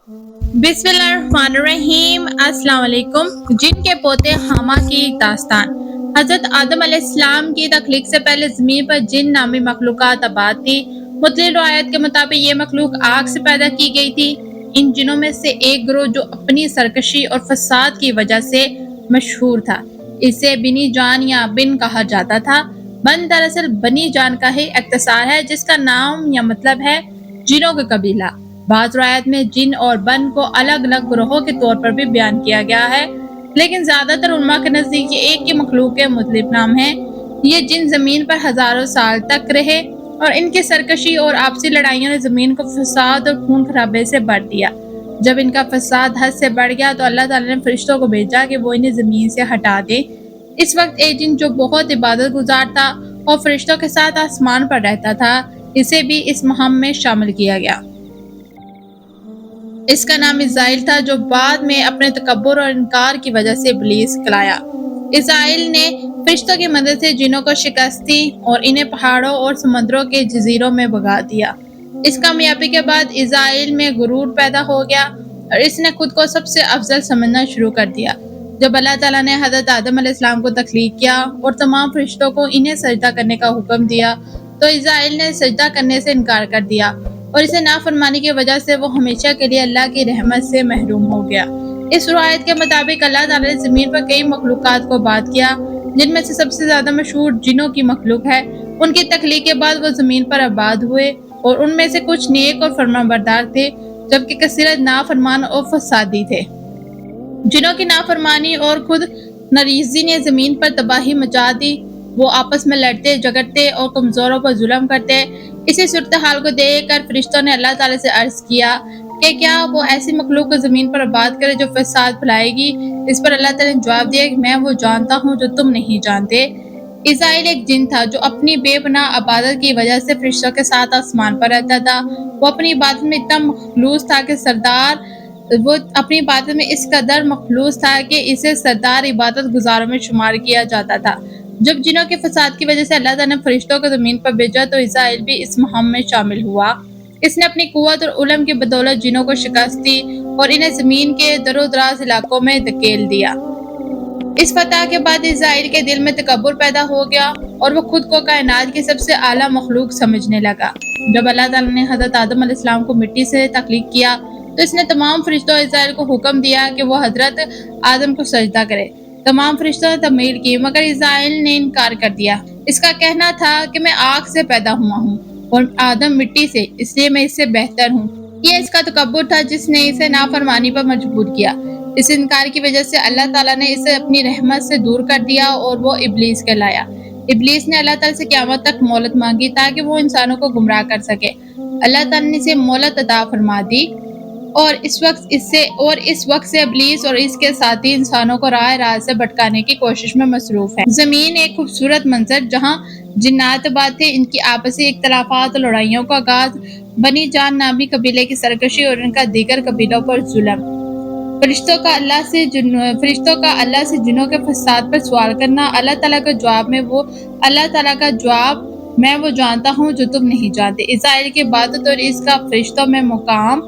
बिस्मिल्लाहिर्रहमानिर्रहीम। अस्सलाम वालेकुम। जिन के पोते हामा की दास्तान। हजरत आदम अलैहिस्सलाम की तख्लीक से पहले ज़मीन पर जिन नामी मखलूक़ात आबाद थी। मुतली रवायत के मुताबिक ये मखलूक आग से पैदा की गई थी। इन जिनों में से एक ग्रोह जो अपनी सरकशी और फसाद की वजह से मशहूर था, इसे बिनी जान या बिन कहा जाता था। बन दरअसल बनी जान का ही इख्तिसार है, जिसका नाम या मतलब है जिनों का कबीला। बाज़ रवायत में जिन और बन को अलग अलग ग्रोहों के तौर पर भी बयान किया गया है, लेकिन ज़्यादातर उलमा के नज़दीक ये एक ही मखलूक के मुख्तलिफ नाम हैं। ये जिन ज़मीन पर हज़ारों साल तक रहे और इनकी सरकशी और आपसी लड़ाइयों ने ज़मीन को फसाद और खून खराबे से भर दिया। जब इनका फसाद हद से बढ़ गया तो अल्लाह ताला ने फरिश्तों को भेजा कि वो इन्हें ज़मीन से हटा दें। इस वक्त एक जिन जो बहुत इबादत गुजार था और फरिश्तों के साथ आसमान पर रहता था, इसे भी इस मुहिम में शामिल किया गया। इसका नाम इज़राइल था, जो बाद में अपने तकब्बुर और इनकार की वजह से इब्लीस कहलाया। इज़राइल ने फरिश्तों की मदद से जिनों को शिकस्त दी और इन्हें पहाड़ों और समुद्रों के जजीरों में भगा दिया। इस कामयाबी के बाद इज़राइल में गुरूर पैदा हो गया और इसने खुद को सबसे अफजल समझना शुरू कर दिया। जब अल्लाह ताला ने हज़रत आदम अलैहिस्सलाम को तख्लीक किया और तमाम फरिश्तों को इन्हें सजदा करने का हुक्म दिया, तो इज़राइल ने सजदा करने से इनकार कर दिया और इसे नाफरमानी की वजह से वो हमेशा के लिए अल्लाह की रहमत से महरूम हो गया। इस रवायत के मुताबिक अल्लाह ताला ने ज़मीन पर कई मखलूक़ात को आबाद किया, जिनमें से सबसे ज़्यादा मशहूर जिनों की मखलूक है। उनकी तख्लीक के बाद वो ज़मीन पर आबाद हुए और उनमें से कुछ नेक और फरमाबरदार थे, जबकि कसीरत नाफरमान और फसादी थे। जिनों की नाफरमानी और खुद नरीज़ी ने ज़मीन पर तबाही मचा दी। वो आपस में लड़ते झगड़ते और कमज़ोरों पर जुल्म करते। इसी सूरत हाल को देखकर फरिश्तों ने अल्लाह ताला से अर्ज़ किया कि क्या वो ऐसी मखलूक को ज़मीन पर आबाद करे जो फसाद फैलाएगी। इस पर अल्लाह ताला ने जवाब दिया कि मैं वो जानता हूँ जो तुम नहीं जानते। इज़राइल एक जिन था जो अपनी बेपनाह इबादत की वजह से फरिश्तों के साथ आसमान पर रहता था। वो अपनी इबादत में इतना मखलूस था कि इस कदर मखलूस था कि इसे सरदार इबादत गुजारों में शुमार किया जाता था। जब जिनों के फसाद की वजह से अल्लाह ताला ने फरिश्तों को ज़मीन पर भेजा तो इज़राइल भी इस मुहिम में शामिल हुआ। इसने अपनी कुव्वत और उलम की बदौलत जिनों को शिकस्त दी और इन्हें ज़मीन के दरोदराज इलाकों में धकेल दिया। इस फतह के बाद इज़राइल के दिल में तकब्बुर पैदा हो गया और वो खुद को कायनात की सबसे आला मखलूक समझने लगा। जब अल्लाह ताला ने हज़रत आदम अलैहिस्सलाम को मिट्टी से तख्लीक किया तो इसने तमाम फरिश्तों इज़राइल को हुक्म दिया कि वो हज़रत आदम को सजदा करे। तमाम फरिश्तों ने तमील की, मगर इज़राइल ने इनकार कर दिया। इसका कहना था कि मैं आग से पैदा हुआ हूँ और आदम मिट्टी से, इसलिए मैं इससे बेहतर हूँ। ये इसका तकब्बुर था जिसने इसे नाफरमानी पर मजबूर किया। इस इनकार की वजह से अल्लाह ताला ने इसे अपनी रहमत से दूर कर दिया और वो इब्लीस कहलाया। इब्लीस ने अल्लाह ताला से क़यामत तक मोहलत मांगी ताकि वो इंसानों को गुमराह कर सके। अल्लाह ताला ने इसे मोहलत अता फरमा दी और इस वक्त से इब्लीस और इसके साथी इंसानों को राह से भटकाने की कोशिश में मसरूफ है। ज़मीन एक खूबसूरत मंजर जहाँ जिन्नात आबाद थे, इनकी आपसी इख्तलाफात और लड़ाइयों का आगाज, बनी जान नामी कबीले की सरकशी और इनका दीगर कबीलों पर जुल्म, फरिश्तों का अल्लाह से जिनों के फसाद पर सवाल करना। अल्लाह ताला का जवाब मैं वो जानता हूँ जो तुम नहीं जानते। इज़राइल की इबादत और इसका फरिश्तों में मुकाम,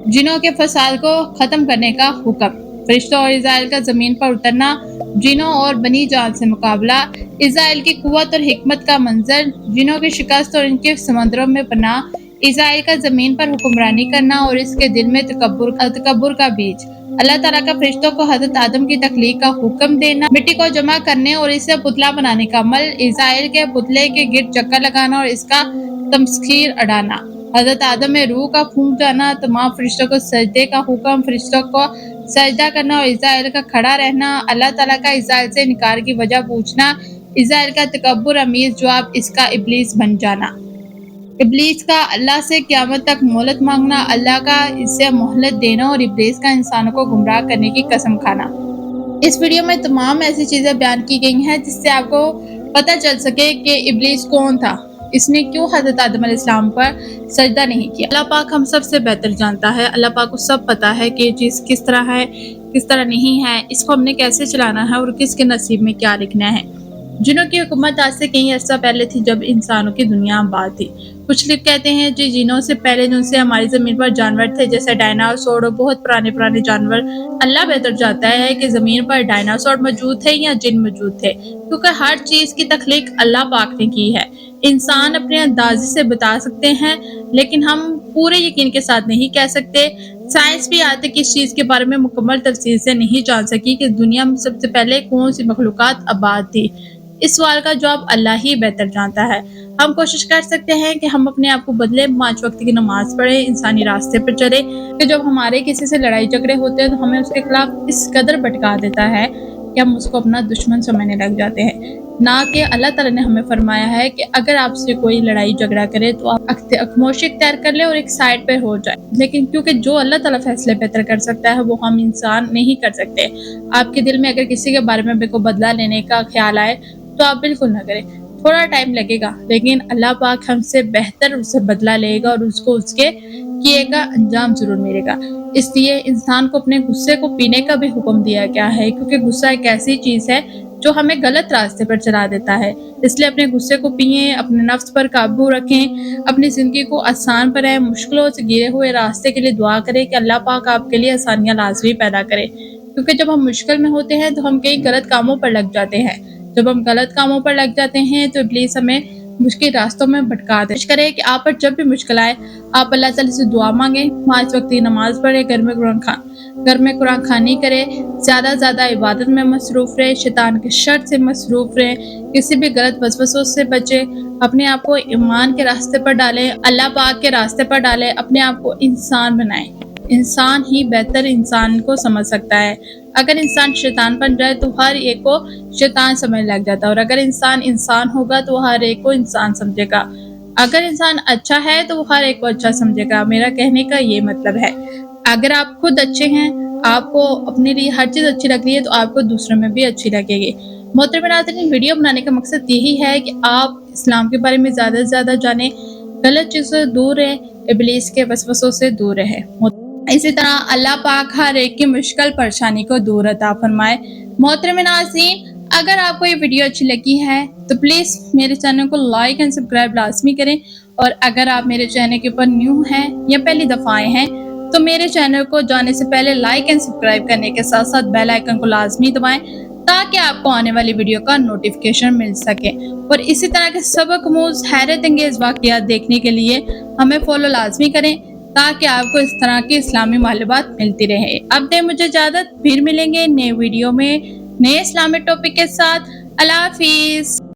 जिनों के फसाद को ख़त्म करने का हुक्म, फरिश्तों और इज़राइल का ज़मीन पर उतरना, जिनों और बनी जान से मुकाबला, इज़राइल की कुव्वत और हिकमत का मंजर, जिनों की शिकस्त और इनके समंदरों में पनाह, इज़राइल का ज़मीन पर हुक्मरानी करना और इसके दिल में तकब्बुर का बीज, अल्लाह ताला का फरिश्तों को हज़रत आदम की तख्लीक का हुक्म देना, मिट्टी को जमा करने और इसे पुतला बनाने का अमल, इज़राइल के पुतले के गिर्द चक्कर लगाना और इसका तमस्खीर अड़ाना, हज़रत आदम में रूह का फूंक जाना, तमाम फरिश्तों को सजदे का हुक्म, फरिश्तों को सजदा करना और इज़राइल का खड़ा रहना, अल्लाह ताला का इज़राइल से इनकार की वजह पूछना, इज़राइल का तकब्बुर अमीज़ जवाब, इसका इब्लीस बन जाना, इब्लीस का अल्लाह से क़यामत तक मोहलत मांगना, अल्लाह का इससे मोहलत देना और इब्लीस का इंसानों को गुमराह करने की कसम खाना। इस वीडियो में तमाम ऐसी चीज़ें बयान की गई हैं जिससे आपको पता चल सके कि इब्लीस कौन था, इसने क्यों हज़रत आदम अलैहिस्सलाम पर सजदा नहीं किया। अल्लाह पाक हम सबसे बेहतर जानता है। अल्लाह पाक को सब पता है कि चीज़ किस तरह है, किस तरह नहीं है, इसको हमने कैसे चलाना है और किसके नसीब में क्या लिखना है। جنوں کی حکومت آج سے کئی عرصہ پہلے تھی جب انسانوں کی دنیا آباد تھی۔ کچھ لوگ کہتے ہیں جی جنوں سے پہلے جن سے ہماری زمین پر جانور تھے جیسے ڈائناسور اور بہت پرانے جانور۔ اللہ بہتر جانتا ہے کہ زمین پر ڈائناسور موجود تھے یا جن موجود تھے، کیونکہ ہر چیز کی تخلیق اللہ پاک نے کی ہے۔ انسان اپنے اندازے سے بتا سکتے ہیں لیکن ہم پورے یقین کے ساتھ نہیں کہہ سکتے۔ سائنس بھی آج تک اس چیز کے بارے میں مکمل تفصیل سے نہیں جان سکی کہ دنیا میں سب سے پہلے کون سی مخلوقات آباد تھی۔ اس سوال کا جواب اللہ ہی بہتر جانتا ہے۔ ہم کوشش کر سکتے ہیں کہ ہم اپنے آپ کو بدلے، 5 وقت کی نماز پڑھیں، انسانی راستے پر چلیں کہ جب ہمارے کسی سے لڑائی جھگڑے ہوتے ہیں تو ہمیں اس کے خلاف اس قدر بھٹکا دیتا ہے کہ ہم اس کو اپنا دشمن سمجھنے لگ جاتے ہیں۔ نہ کہ اللہ تعالیٰ نے ہمیں فرمایا ہے کہ اگر آپ سے کوئی لڑائی جھگڑا کرے تو آپ خاموشی اختیار کر لیں اور ایک سائڈ پہ ہو جائے، لیکن کیونکہ جو اللہ تعالیٰ فیصلے بہتر کر سکتا ہے وہ ہم انسان نہیں کر سکتے۔ آپ کے دل میں اگر کسی کے بارے میں بے کو بدلہ لینے کا خیال آئے تو آپ بالکل نہ کریں، تھوڑا ٹائم لگے گا لیکن اللہ پاک ہم سے بہتر اسے بدلہ لے گا اور اس کو اس کے کیے کا انجام ضرور ملے گا۔ اس لیے انسان کو اپنے غصے کو پینے کا بھی حکم دیا گیا ہے، کیونکہ غصہ ایک ایسی چیز ہے جو ہمیں غلط راستے پر چلا دیتا ہے۔ اس لیے اپنے غصے کو پئیں، اپنے نفس پر قابو رکھیں، اپنی زندگی کو آسان بنائیں، مشکلوں سے گھرے ہوئے راستے کے لیے دعا کریں کہ اللہ پاک آپ کے لیے آسانیاں لازمی پیدا کرے، کیونکہ جب ہم مشکل میں ہوتے ہیں تو ہم کئی غلط کاموں پر لگ جاتے ہیں۔ جب ہم غلط کاموں پر لگ جاتے ہیں تو ابلیس ہمیں مشکل راستوں میں بھٹکا دے۔ کوشش کریں کہ آپ پر جب بھی مشکل آئے آپ اللہ تعالیٰ سے دعا مانگیں، 5 وقت کی نماز پڑھیں، گھر میں قرآن خوانی کریں، زیادہ سے زیادہ عبادت میں مصروف رہیں، شیطان کے شر سے مصروف رہیں، کسی بھی غلط وسوسوں سے بچیں، اپنے آپ کو ایمان کے راستے پر ڈالیں، اللہ پاک کے راستے پر ڈالیں، اپنے آپ کو انسان بنائیں۔ انسان ہی بہتر انسان کو سمجھ سکتا ہے۔ اگر انسان شیطان بن جائے تو ہر ایک کو شیطان سمجھ لگ جاتا ہے، اور اگر انسان ہوگا تو ہر ایک کو انسان سمجھے گا۔ اگر انسان اچھا ہے تو وہ ہر ایک کو اچھا سمجھے گا۔ میرا کہنے کا یہ مطلب ہے اگر آپ خود اچھے ہیں، آپ کو اپنے لیے ہر چیز اچھی لگ رہی ہے تو آپ کو دوسروں میں بھی اچھی لگے گی۔ محترم ناظرین، ویڈیو بنانے کا مقصد یہی ہے کہ آپ اسلام کے بارے میں زیادہ سے زیادہ جانیں، غلط چیزوں سے دور رہیں، ابلیس کے وسوسوں سے دور رہیں۔ اسی طرح اللہ پاک ہر ایک کی مشکل پریشانی کو دور عطا فرمائے۔ محترم ناظرین، اگر آپ کو یہ ویڈیو اچھی لگی ہے تو پلیز میرے چینل کو لائک اینڈ سبسکرائب لازمی کریں، اور اگر آپ میرے چینل کے اوپر نیو ہیں یا پہلی دفعہ آئے ہیں تو میرے چینل کو جانے سے پہلے لائک اینڈ سبسکرائب کرنے کے ساتھ ساتھ بیل آئیکن کو لازمی دبائیں تاکہ آپ کو آنے والی ویڈیو کا نوٹیفیکیشن مل سکے، اور اسی طرح کے سبق آموز حیرت انگیز واقعات دیکھنے کے لیے ہمیں فالو لازمی کریں تاکہ آپ کو اس طرح کی اسلامی معلومات ملتی رہے۔ اب دیں مجھے اجازت، پھر ملیں گے نئے ویڈیو میں نئے اسلامک ٹاپک کے ساتھ۔ اللہ حافظ۔